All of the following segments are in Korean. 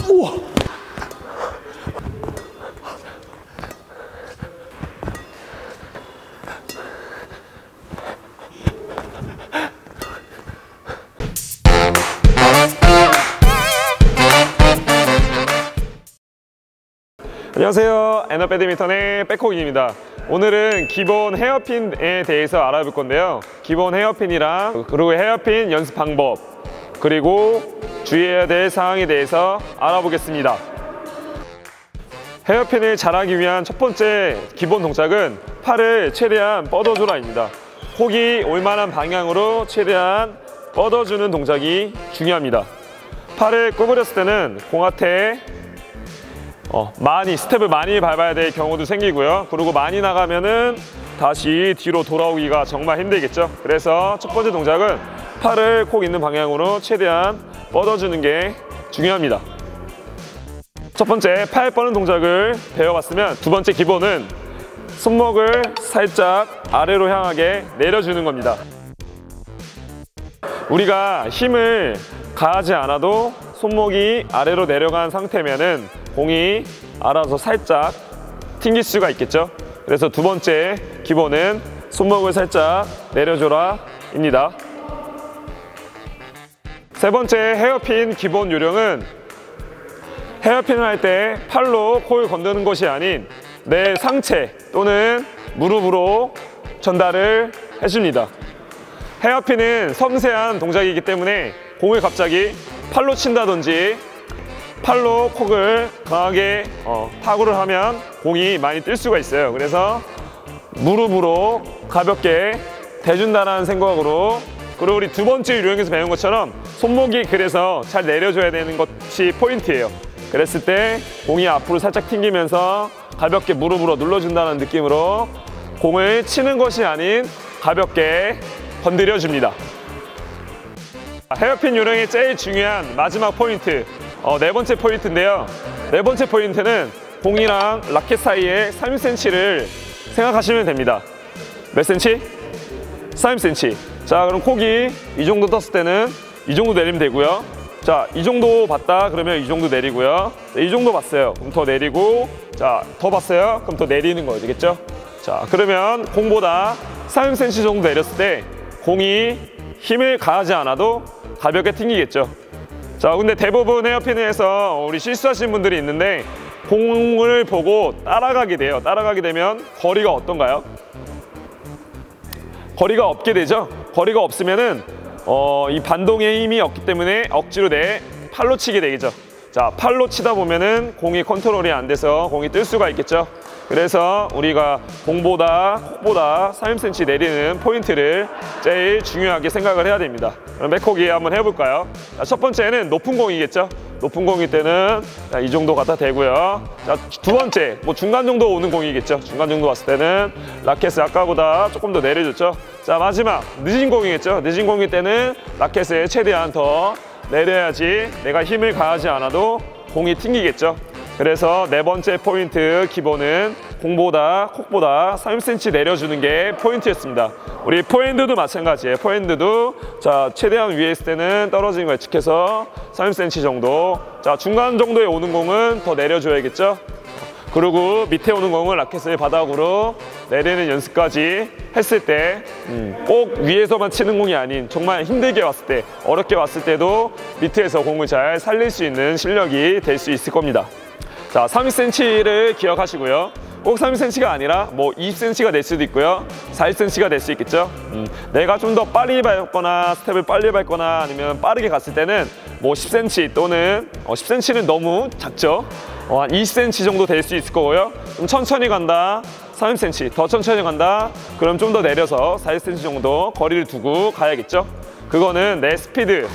우와. 안녕하세요. 에너 배드민턴의 백호기입니다. 오늘은 기본 헤어핀에 대해서 알아볼 건데요. 기본 헤어핀이랑 그리고 헤어핀 연습 방법, 그리고 주의해야 될 사항에 대해서 알아보겠습니다. 헤어핀을 잘하기 위한 첫 번째 기본 동작은 팔을 최대한 뻗어줘라입니다. 콕이 올만한 방향으로 최대한 뻗어주는 동작이 중요합니다. 팔을 구부렸을 때는 공한테 스텝을 많이 밟아야 될 경우도 생기고요. 그리고 많이 나가면은 다시 뒤로 돌아오기가 정말 힘들겠죠. 그래서 첫 번째 동작은 팔을 콕 있는 방향으로 최대한 뻗어주는 게 중요합니다. 첫 번째 팔 뻗는 동작을 배워봤으면, 두 번째 기본은 손목을 살짝 아래로 향하게 내려주는 겁니다. 우리가 힘을 가하지 않아도 손목이 아래로 내려간 상태면은 공이 알아서 살짝 튕길 수가 있겠죠. 그래서 두 번째 기본은 손목을 살짝 내려줘라 입니다. 세 번째 헤어핀 기본 요령은, 헤어핀을 할 때 팔로 콕을 건드는 것이 아닌 내 상체 또는 무릎으로 전달을 해줍니다. 헤어핀은 섬세한 동작이기 때문에 공을 갑자기 팔로 친다든지 팔로 콕을 강하게 타구를 하면 공이 많이 뜰 수가 있어요. 그래서 무릎으로 가볍게 대준다는 생각으로, 그리고 우리 두 번째 요령에서 배운 것처럼 손목이 그래서 잘 내려줘야 되는 것이 포인트예요. 그랬을 때 공이 앞으로 살짝 튕기면서 가볍게 무릎으로 눌러준다는 느낌으로 공을 치는 것이 아닌 가볍게 건드려줍니다. 헤어핀 요령의 제일 중요한 마지막 포인트, 네 번째 포인트인데요. 네 번째 포인트는 공이랑 라켓 사이에 30cm를 생각하시면 됩니다. 몇 cm? 30cm. 자, 그럼 콕이 이 정도 떴을 때는 이 정도 내리면 되고요. 자, 이 정도 봤다 그러면 이 정도 내리고요. 이 정도 봤어요. 그럼 더 내리고, 자, 더 봤어요. 그럼 더 내리는 거죠, 되겠죠? 자, 그러면 공보다 30cm 정도 내렸을 때 공이 힘을 가하지 않아도 가볍게 튕기겠죠. 자, 근데 대부분 헤어핀에서 우리 실수하시는 분들이 있는데, 공을 보고 따라가게 돼요. 따라가게 되면 거리가 어떤가요? 거리가 없게 되죠. 거리가 없으면은 이 반동의 힘이 없기 때문에 억지로 내 팔로 치게 되겠죠. 자, 팔로 치다 보면은 공이 컨트롤이 안 돼서 공이 뜰 수가 있겠죠. 그래서 우리가 공보다 콕보다 30cm 내리는 포인트를 제일 중요하게 생각을 해야 됩니다. 그럼 백호기 한번 해볼까요? 자, 첫 번째는 높은 공이겠죠. 높은 공일 때는 이 정도 갖다 대고요. 자, 두 번째 중간 정도 오는 공이겠죠. 중간 정도 왔을 때는 라켓을 아까보다 조금 더 내려줬죠. 자, 마지막 늦은 공이겠죠. 늦은 공일 때는 라켓을 최대한 더 내려야지 내가 힘을 가하지 않아도 공이 튕기겠죠. 그래서 네 번째 포인트 기본은 공보다 콕보다 30cm 내려주는 게 포인트였습니다. 우리 포핸드도 마찬가지예요. 포핸드도 자, 최대한 위에 있을 때는 떨어지는 거 예측해서 30cm 정도. 자, 중간 정도에 오는 공은 더 내려줘야겠죠. 그리고 밑에 오는 공은 라켓을 바닥으로 내리는 연습까지 했을 때 꼭 위에서만 치는 공이 아닌 정말 힘들게 왔을 때, 어렵게 왔을 때도 밑에서 공을 잘 살릴 수 있는 실력이 될 수 있을 겁니다. 자, 30cm를 기억하시고요. 꼭 30cm가 아니라 20cm가 될 수도 있고요. 40cm가 될 수 있겠죠. 내가 좀 더 빨리 밟거나 스텝을 빨리 밟거나 아니면 빠르게 갔을 때는 10cm 또는 10cm는 너무 작죠. 한 20cm 정도 될 수 있을 거고요. 좀 천천히 간다, 30cm, 더 천천히 간다, 그럼 좀 더 내려서 40cm 정도 거리를 두고 가야겠죠. 그거는 내 스피드,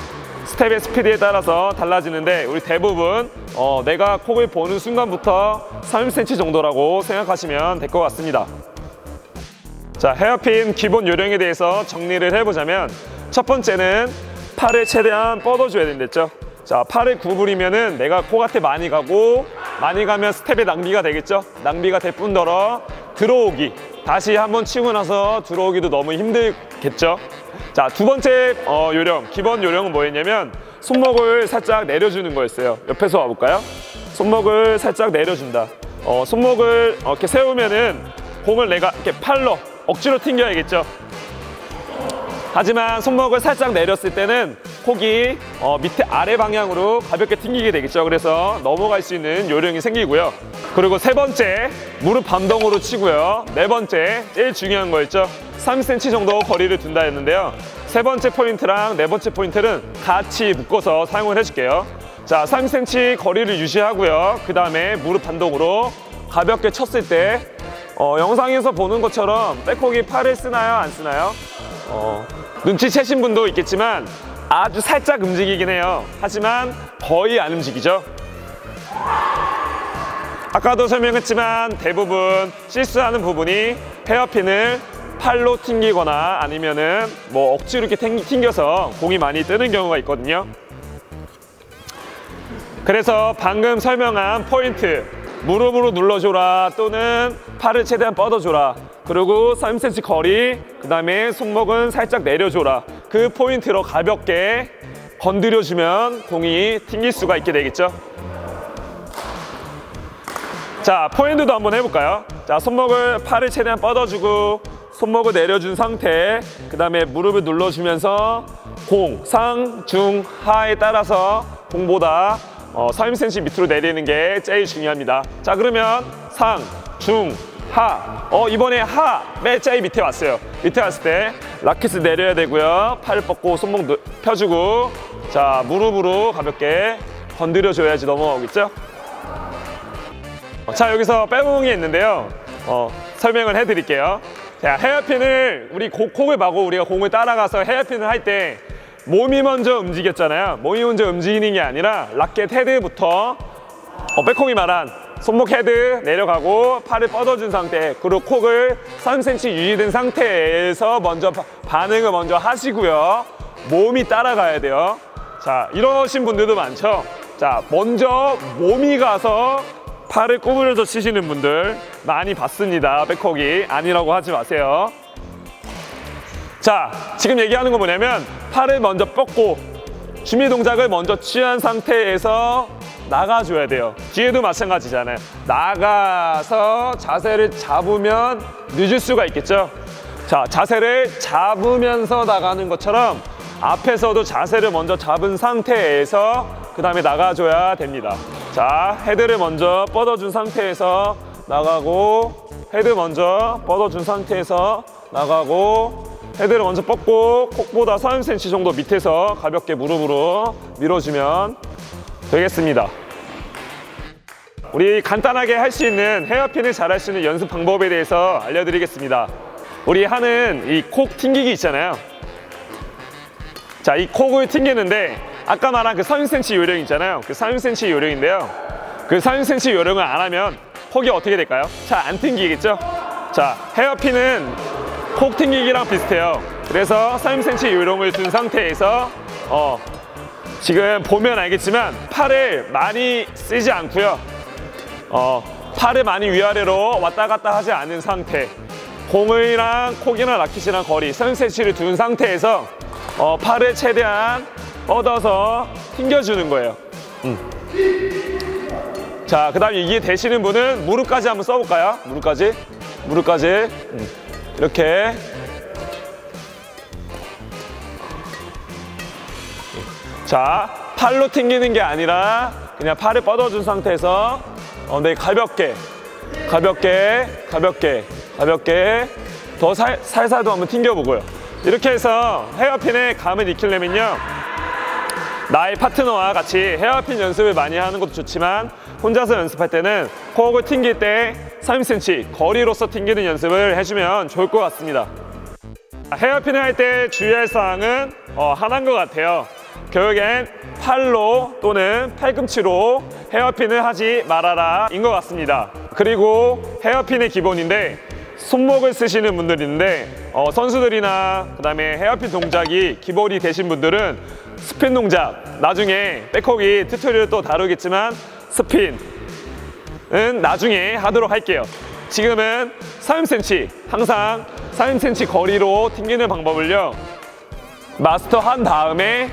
스텝의 스피드에 따라서 달라지는데, 우리 대부분 내가 콕을 보는 순간부터 30cm 정도라고 생각하시면 될 것 같습니다. 자, 헤어핀 기본 요령에 대해서 정리를 해보자면, 첫 번째는 팔을 최대한 뻗어줘야 된댔죠. 자, 팔을 구부리면은 내가 코앞에 많이 가고, 많이 가면 스텝의 낭비가 되겠죠. 낭비가 될 뿐더러 들어오기, 다시 한번 치고 나서 들어오기도 너무 힘들겠죠. 자, 두 번째 요령, 기본 요령은 뭐였냐면 손목을 살짝 내려주는 거였어요. 옆에서 와볼까요? 손목을 살짝 내려준다. 손목을 이렇게 세우면은 공을 내가 이렇게 팔로 억지로 튕겨야겠죠. 하지만 손목을 살짝 내렸을 때는 콕이 밑에 아래 방향으로 가볍게 튕기게 되겠죠. 그래서 넘어갈 수 있는 요령이 생기고요. 그리고 세 번째, 무릎 반동으로 치고요. 네 번째, 제일 중요한 거였죠. 3cm 정도 거리를 둔다 했는데요. 세 번째 포인트랑 네 번째 포인트는 같이 묶어서 사용을 해줄게요. 자, 3cm 거리를 유지하고요. 그 다음에 무릎 반동으로 가볍게 쳤을 때 영상에서 보는 것처럼 백콕이 팔을 쓰나요? 안 쓰나요? 눈치채신 분도 있겠지만 아주 살짝 움직이긴 해요. 하지만 거의 안 움직이죠. 아까도 설명했지만 대부분 실수하는 부분이 헤어핀을 팔로 튕기거나 아니면은 뭐 억지로 이렇게 튕겨서 공이 많이 뜨는 경우가 있거든요. 그래서 방금 설명한 포인트, 무릎으로 눌러줘라 또는 팔을 최대한 뻗어줘라, 그리고 3cm 거리, 그 다음에 손목은 살짝 내려줘라, 그 포인트로 가볍게 건드려주면 공이 튕길 수가 있게 되겠죠. 자, 포핸드도 한번 해볼까요? 자, 팔을 최대한 뻗어주고 손목을 내려준 상태, 그 다음에 무릎을 눌러주면서 공, 상, 중, 하에 따라서 공보다 3cm 밑으로 내리는 게 제일 중요합니다. 자, 그러면 상, 중, 하. 이번에 하, 맨 제일 밑에 왔어요. 밑에 왔을 때 라켓을 내려야 되고요. 팔을 뻗고 손목 펴주고, 자, 무릎으로 가볍게 건드려줘야지 넘어오겠죠? 자, 여기서 빼봉이 있는데요. 설명을 해드릴게요. 자, 헤어핀을 우리 콕을 마고 우리가 공을 따라가서 헤어핀을 할 때 몸이 먼저 움직였잖아요. 몸이 먼저 움직이는 게 아니라 라켓 헤드부터 백홈이 말한 손목 헤드 내려가고 팔을 뻗어준 상태, 그리고 콕을 3cm 유지된 상태에서 먼저 반응을 먼저 하시고요. 몸이 따라가야 돼요. 자, 이러신 분들도 많죠. 자, 먼저 몸이 가서 팔을 구부려서 치시는 분들 많이 봤습니다. 백콕이 아니라고 하지 마세요. 자, 지금 얘기하는 건 뭐냐면 팔을 먼저 뻗고 준비 동작을 먼저 취한 상태에서 나가줘야 돼요. 뒤에도 마찬가지잖아요. 나가서 자세를 잡으면 늦을 수가 있겠죠. 자, 자세를 잡으면서 나가는 것처럼 앞에서도 자세를 먼저 잡은 상태에서 그 다음에 나가줘야 됩니다. 자, 헤드를 먼저 뻗어준 상태에서 나가고, 헤드 먼저 뻗어준 상태에서 나가고, 헤드를 먼저 뻗고 콕보다 3cm 정도 밑에서 가볍게 무릎으로 밀어주면 되겠습니다. 우리 간단하게 할 수 있는 헤어핀을 잘 할 수 있는 연습 방법에 대해서 알려드리겠습니다. 우리 하는 이 콕 튕기기 있잖아요. 자, 이 콕을 튕기는데 아까 말한 그 30cm 요령 있잖아요. 그 30cm 요령인데요. 그 30cm 요령을 안 하면 콕이 어떻게 될까요? 잘 안 튕기겠죠? 자, 헤어핀은 콕 튕기기랑 비슷해요. 그래서 30cm 요령을 둔 상태에서 지금 보면 알겠지만 팔을 많이 쓰지 않고요. 팔을 많이 위아래로 왔다 갔다 하지 않은 상태, 공이랑 콕이랑 라켓이랑 거리 30cm를 둔 상태에서 팔을 최대한 뻗어서 튕겨주는 거예요. 자, 그 다음에 이게 되시는 분은 무릎까지 한번 써볼까요? 무릎까지 이렇게. 자, 팔로 튕기는 게 아니라 그냥 팔을 뻗어준 상태에서 네, 가볍게 더 살살도 한번 튕겨보고요. 이렇게 해서 헤어핀의 감을 익히려면요, 나의 파트너와 같이 헤어핀 연습을 많이 하는 것도 좋지만 혼자서 연습할 때는 콕을 튕길 때 30cm 거리로서 튕기는 연습을 해주면 좋을 것 같습니다. 헤어핀을 할 때 주의할 사항은 하나인 것 같아요. 결국엔 팔로 또는 팔꿈치로 헤어핀을 하지 말아라 인 것 같습니다. 그리고 헤어핀의 기본인데 손목을 쓰시는 분들이 있는데 선수들이나 그 다음에 헤어핀 동작이 기본이 되신 분들은 스핀 동작, 나중에 백콕이 튜토리얼 또 다루겠지만 스핀은 나중에 하도록 할게요. 지금은 30cm, 항상 30cm 거리로 튕기는 방법을요 마스터한 다음에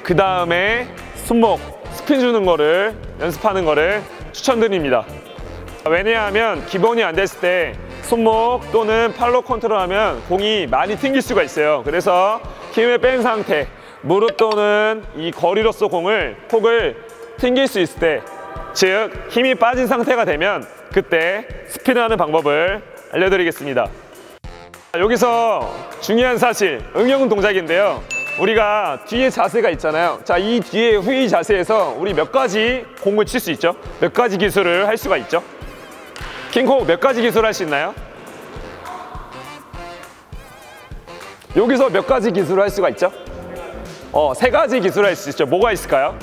그 다음에 손목, 스핀 주는 거를 연습하는 거를 추천드립니다. 왜냐하면 기본이 안 됐을 때 손목 또는 팔로 컨트롤하면 공이 많이 튕길 수가 있어요. 그래서 힘을 뺀 상태, 무릎 또는 이 거리로서 폭을 튕길 수 있을 때, 즉 힘이 빠진 상태가 되면 그때 스핀하는 방법을 알려드리겠습니다. 여기서 중요한 사실, 응용 동작인데요. 우리가 뒤에 자세가 있잖아요. 자, 이 뒤에 후위 자세에서 우리 몇 가지 공을 칠 수 있죠? 몇 가지 기술을 할 수가 있죠? 킹콩 몇 가지 기술 할 수 있나요? 여기서 몇 가지 기술을 할 수가 있죠? 3가지 기술을 할 수 있죠. 뭐가 있을까요?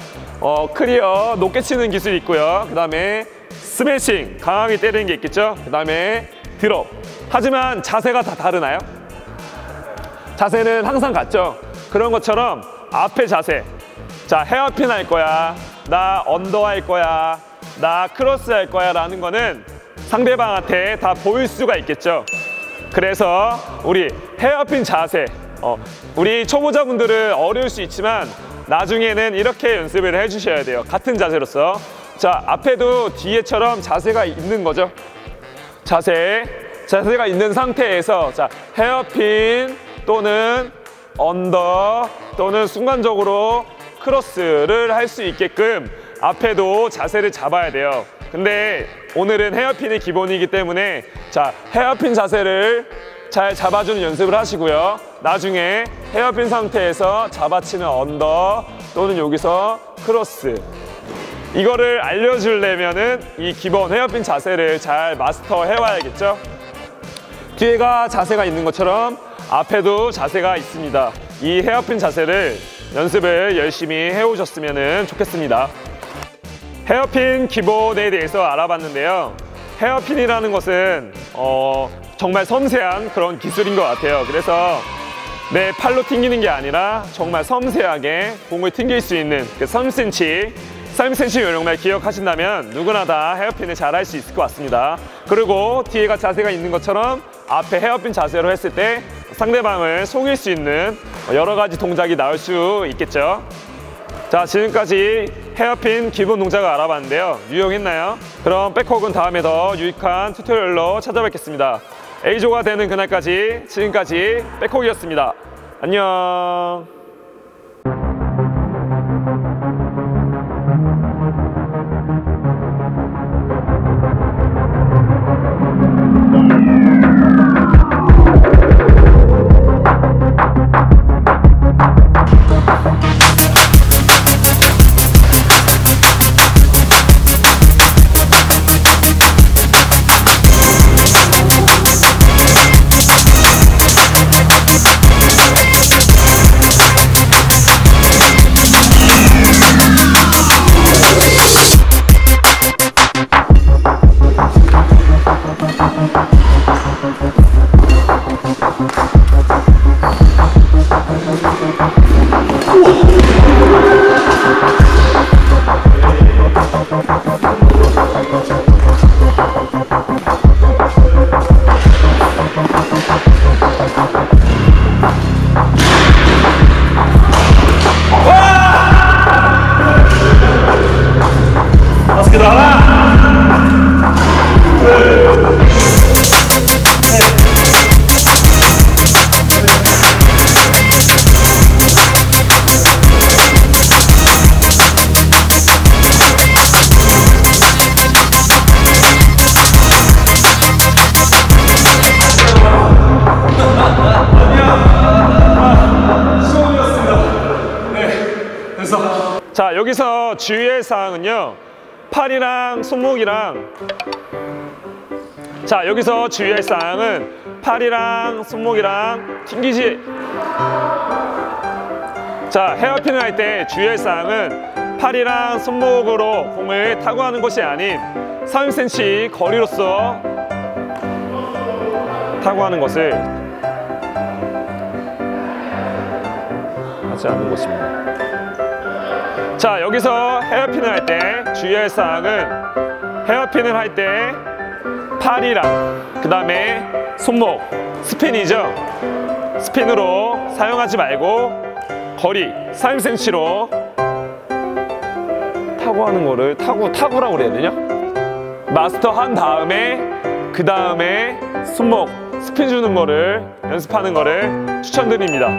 클리어, 높게 치는 기술이 있고요. 그 다음에 스매싱, 강하게 때리는 게 있겠죠. 그 다음에 드롭. 하지만 자세가 다 다르나요? 자세는 항상 같죠. 그런 것처럼 앞에 자세, 자, 헤어핀 할 거야, 나 언더 할 거야, 나 크로스 할 거야 라는 거는 상대방한테 다 보일 수가 있겠죠. 그래서 우리 헤어핀 자세, 우리 초보자분들은 어려울 수 있지만 나중에는 이렇게 연습을 해주셔야 돼요. 같은 자세로서. 자, 앞에도 뒤에처럼 자세가 있는 거죠. 자세가 있는 상태에서, 자, 헤어핀 또는 언더 또는 순간적으로 크로스를 할 수 있게끔 앞에도 자세를 잡아야 돼요. 근데 오늘은 헤어핀이 기본이기 때문에, 자, 헤어핀 자세를 잘 잡아주는 연습을 하시고요. 나중에 헤어핀 상태에서 잡아치는 언더 또는 여기서 크로스, 이거를 알려주려면은 이 기본 헤어핀 자세를 잘 마스터 해와야겠죠. 뒤에가 자세가 있는 것처럼 앞에도 자세가 있습니다. 이 헤어핀 자세를 연습을 열심히 해오셨으면 좋겠습니다. 헤어핀 기본에 대해서 알아봤는데요. 헤어핀이라는 것은 정말 섬세한 그런 기술인 것 같아요. 그래서 내 팔로 튕기는 게 아니라 정말 섬세하게 공을 튕길 수 있는 그 3cm 요령만 기억하신다면 누구나 다 헤어핀을 잘 할 수 있을 것 같습니다. 그리고 뒤에가 자세가 있는 것처럼 앞에 헤어핀 자세로 했을 때 상대방을 속일 수 있는 여러 가지 동작이 나올 수 있겠죠. 자, 지금까지 헤어핀 기본 동작을 알아봤는데요. 유용했나요? 그럼 백허그는 다음에 더 유익한 튜토리얼로 찾아뵙겠습니다. A조가 되는 그날까지 지금까지 백허그였습니다. 안녕. 자, 여기서 주의할 사항은요, 팔이랑 손목이랑, 자, 여기서 주의할 사항은 팔이랑 손목이랑 튕기지. 자, 헤어핀을 할 때 주의할 사항은 팔이랑 손목으로 공을 타고 하는 것이 아닌 3cm 거리로서 타고 하는 것을 하지 않는 것입니다. 자, 여기서 헤어핀을 할 때 주의할 사항은 헤어핀을 할 때 팔이랑 그 다음에 손목, 스핀이죠. 스핀으로 사용하지 말고 거리 30cm로 타구 하는 거를 타구라고 그래야 되냐? 마스터 한 다음에 그 다음에 손목 스핀 주는 거를 연습하는 거를 추천드립니다.